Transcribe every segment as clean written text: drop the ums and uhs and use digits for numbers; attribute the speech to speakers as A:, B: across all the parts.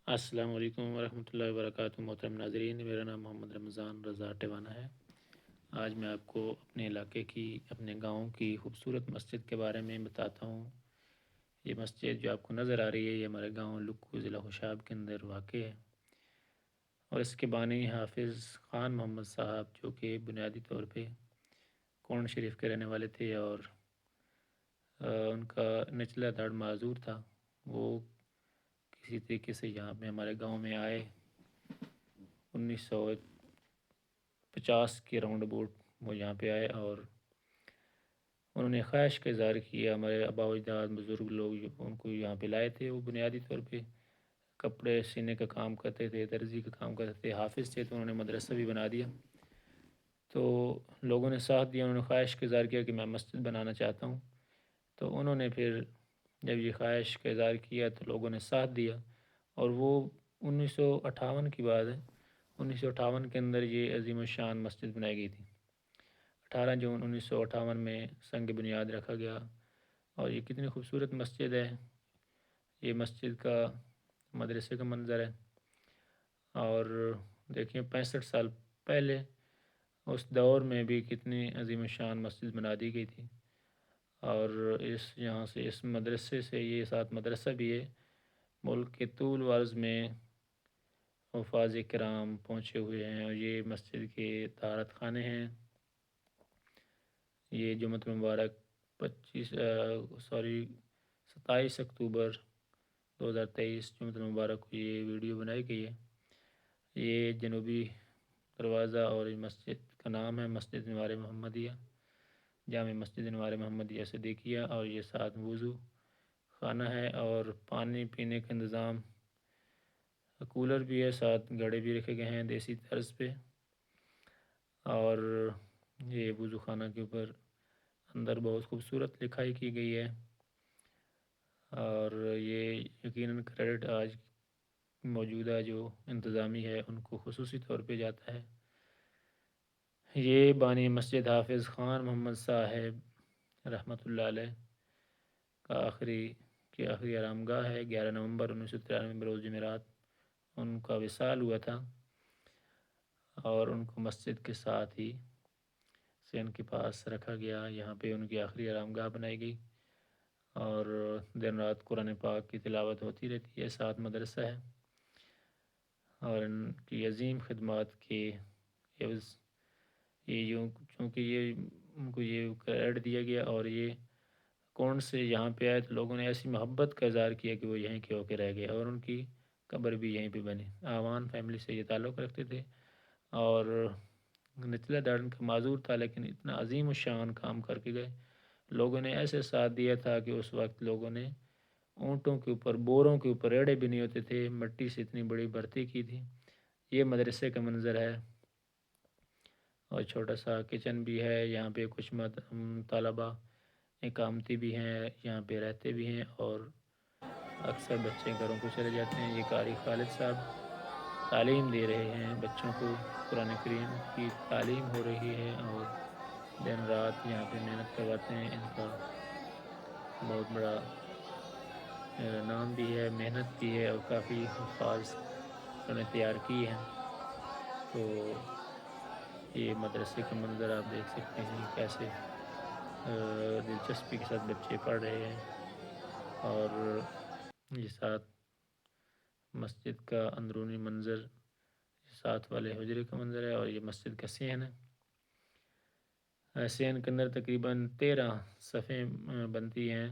A: السلام علیکم ورحمۃ اللہ وبرکاتہ۔ محترم ناظرین، میرا نام محمد رمضان رضا ٹیوانا ہے۔ آج میں آپ کو اپنے علاقے کی، اپنے گاؤں کی خوبصورت مسجد کے بارے میں بتاتا ہوں۔ یہ مسجد جو آپ کو نظر آ رہی ہے، یہ ہمارے گاؤں لکھو ضلع خوشاب کے اندر واقع ہے، اور اس کے بانی حافظ خان محمد صاحب، جو کہ بنیادی طور پہ کون شریف کے رہنے والے تھے، اور ان کا نچلا دھڑ معذور تھا۔ وہ کسی طریقے سے یہاں پہ ہمارے گاؤں میں آئے 1950 کے راؤنڈ اباؤٹ وہ یہاں پہ آئے، اور انہوں نے خواہش کا اظہار کیا۔ ہمارے آبا و اجداد بزرگ لوگ جو ان کو یہاں پہ لائے تھے، وہ بنیادی طور پہ کپڑے سینے کا کام کرتے تھے، درزی کا کام کرتے تھے، حافظ تھے، تو انہوں نے مدرسہ بھی بنا دیا۔ تو لوگوں نے ساتھ دیا، انہوں نے خواہش کا اظہار کیا کہ میں مسجد بنانا چاہتا ہوں۔ تو انہوں نے پھر جب یہ خواہش کا اظہار کیا تو لوگوں نے ساتھ دیا، اور وہ 1958 کی بات ہے۔ 1958 کے اندر یہ عظیم الشان مسجد بنائی گئی تھی۔ 18 جون 1958 میں سنگ بنیاد رکھا گیا، اور یہ کتنی خوبصورت مسجد ہے۔ یہ مسجد کا مدرسے کا منظر ہے، اور دیکھیں 65 سال پہلے اس دور میں بھی کتنی عظیم الشان مسجد بنا دی گئی تھی۔ اور یہاں سے اس مدرسے سے، یہ ساتھ مدرسہ بھی ہے، ملک کے طول و عرض میں حفاظ کرام پہنچے ہوئے ہیں، اور یہ مسجد کے طہارت خانے ہیں۔ یہ جمعۃ المبارک 27 اکتوبر 2023 جمعۃ المبارک کو یہ ویڈیو بنائی گئی ہے۔ یہ جنوبی دروازہ، اور یہ مسجد کا نام ہے مسجد انوار محمدیہ، جامع مسجد انوار محمدیہ صدیقیہ، اور یہ ساتھ وضو خانہ ہے، اور پانی پینے کا انتظام، کولر بھی ہے، ساتھ گھڑے بھی رکھے گئے ہیں دیسی طرز پہ۔ اور یہ وضو خانہ کے اوپر اندر بہت خوبصورت لکھائی کی گئی ہے، اور یہ یقیناً کریڈٹ آج موجودہ جو انتظامی ہے ان کو خصوصی طور پہ جاتا ہے۔ یہ بانی مسجد حافظ خان محمد صاحب رحمۃ اللہ علیہ کا آخری آرام گاہ ہے۔ 11 نومبر 1993 بروز جمعرات ان کا وصال ہوا تھا، اور ان کو مسجد کے ساتھ ہی سے ان کے پاس رکھا گیا۔ یہاں پہ ان کی آخری آرام گاہ بنائی گئی، اور دن رات قرآن پاک کی تلاوت ہوتی رہتی ہے، ساتھ مدرسہ ہے۔ اور ان کی عظیم خدمات کے عوض چونکہ یہ ان کو یہ کریڈٹ دیا گیا، اور یہ کون سے یہاں پہ آئے تو لوگوں نے ایسی محبت کا اظہار کیا کہ وہ یہیں کے ہو کے رہ گئے، اور ان کی قبر بھی یہیں پہ بنی۔ آوان فیملی سے یہ تعلق رکھتے تھے، اور نچلا دھڑ کا معذور تھا، لیکن اتنا عظیم الشان کام کر کے گئے۔ لوگوں نے ایسے ساتھ دیا تھا کہ اس وقت لوگوں نے اونٹوں کے اوپر، بوروں کے اوپر ریڑے بھی نہیں ہوتے تھے، مٹی سے اتنی بڑی بھرتی کی تھی۔ یہ مدرسے کا منظر ہے، اور چھوٹا سا کچن بھی ہے۔ یہاں پہ کچھ طلباء اقامتی بھی ہیں، یہاں پہ رہتے بھی ہیں، اور اکثر بچے گھروں کو چلے جاتے ہیں۔ یہ قاری خالد صاحب تعلیم دے رہے ہیں بچوں کو، قرآن کریم کی تعلیم ہو رہی ہے، اور دن رات یہاں پہ محنت کرواتے ہیں۔ ان کا بہت بڑا نام بھی ہے، محنت بھی ہے، اور کافی الفاظ انہوں نے تیار کی ہیں۔ تو یہ مدرسے کا منظر آپ دیکھ سکتے ہیں، کیسے دلچسپی کے ساتھ بچے پڑھ رہے ہیں، اور یہ ساتھ مسجد کا اندرونی منظر، ساتھ والے حجرے کا منظر ہے، اور یہ مسجد کا صحن ہے۔ صحن کے اندر تقریباً 13 صفیں بنتی ہیں،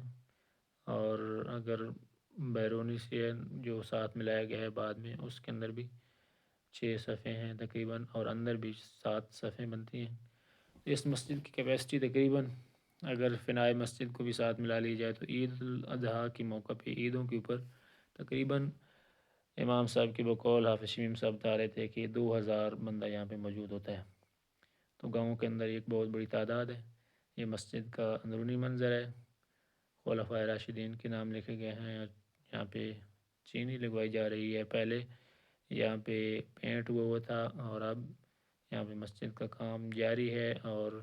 A: اور اگر بیرونی صحن جو ساتھ ملایا گیا ہے بعد میں، اس کے اندر بھی 6 صفیں ہیں تقریباً، اور اندر بھی 7 صفیں بنتی ہیں۔ اس مسجد کی کیپیسٹی تقریباً، اگر فنائے مسجد کو بھی ساتھ ملا لی جائے تو عید الاضحیٰ کے موقع پہ، عیدوں کے اوپر تقریباً امام صاحب کے بقول حافظ شمیم صاحب بتا رہے تھے کہ 2000 بندہ یہاں پہ موجود ہوتا ہے۔ تو گاؤں کے اندر ایک بہت بڑی تعداد ہے۔ یہ مسجد کا اندرونی منظر ہے، خلفائے راشدین کے نام لکھے گئے ہیں، یہاں پہ چینی لگوائی جا رہی ہے۔ پہلے یہاں پہ پینٹ ہوا تھا، اور اب یہاں پہ مسجد کا کام جاری ہے، اور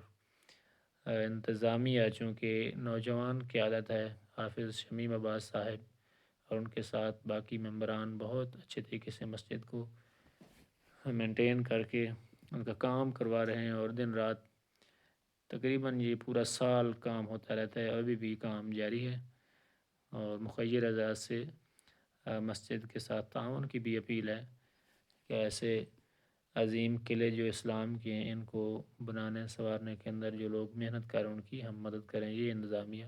A: انتظامیہ چونکہ نوجوان قیادت ہے، حافظ شمیم عباس صاحب اور ان کے ساتھ باقی ممبران بہت اچھے طریقے سے مسجد کو مینٹین کر کے ان کا کام کروا رہے ہیں، اور دن رات تقریباً یہ پورا سال کام ہوتا رہتا ہے، ابھی بھی کام جاری ہے۔ اور مخیر اعزاز سے مسجد کے ساتھ تعاون کی بھی اپیل ہے کہ ایسے عظیم قلعے جو اسلام کے ہیں ان کو بنانے سنوارنے کے اندر جو لوگ محنت کر ان کی ہم مدد کریں۔ یہ انتظامیہ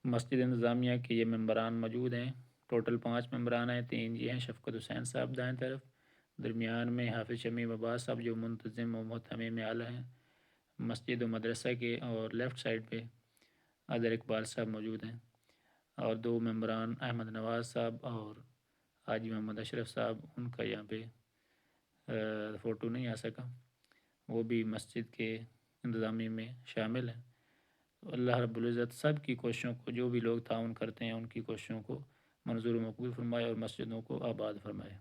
A: مسجد انتظامیہ کے یہ ممبران موجود ہیں، ٹوٹل 5 ممبران ہیں، 3 یہ ہیں شفقت حسین صاحب دائیں طرف، درمیان میں حافظ شمیم عباس صاحب جو منتظم و محتمم اعلیٰ ہیں مسجد و مدرسہ کے، اور لیفٹ سائڈ پہ اظہر اقبال صاحب موجود ہیں، اور 2 ممبران احمد نواز صاحب اور حاجی محمد اشرف صاحب، ان کا یہاں پہ فوٹو نہیں آ سکا، وہ بھی مسجد کے انتظامیہ میں شامل ہیں۔ اللہ رب العزت سب کی کوششوں کو، جو بھی لوگ تعاون کرتے ہیں ان کی کوششوں کو منظور و مقبول فرمائے اور مسجدوں کو آباد فرمائے۔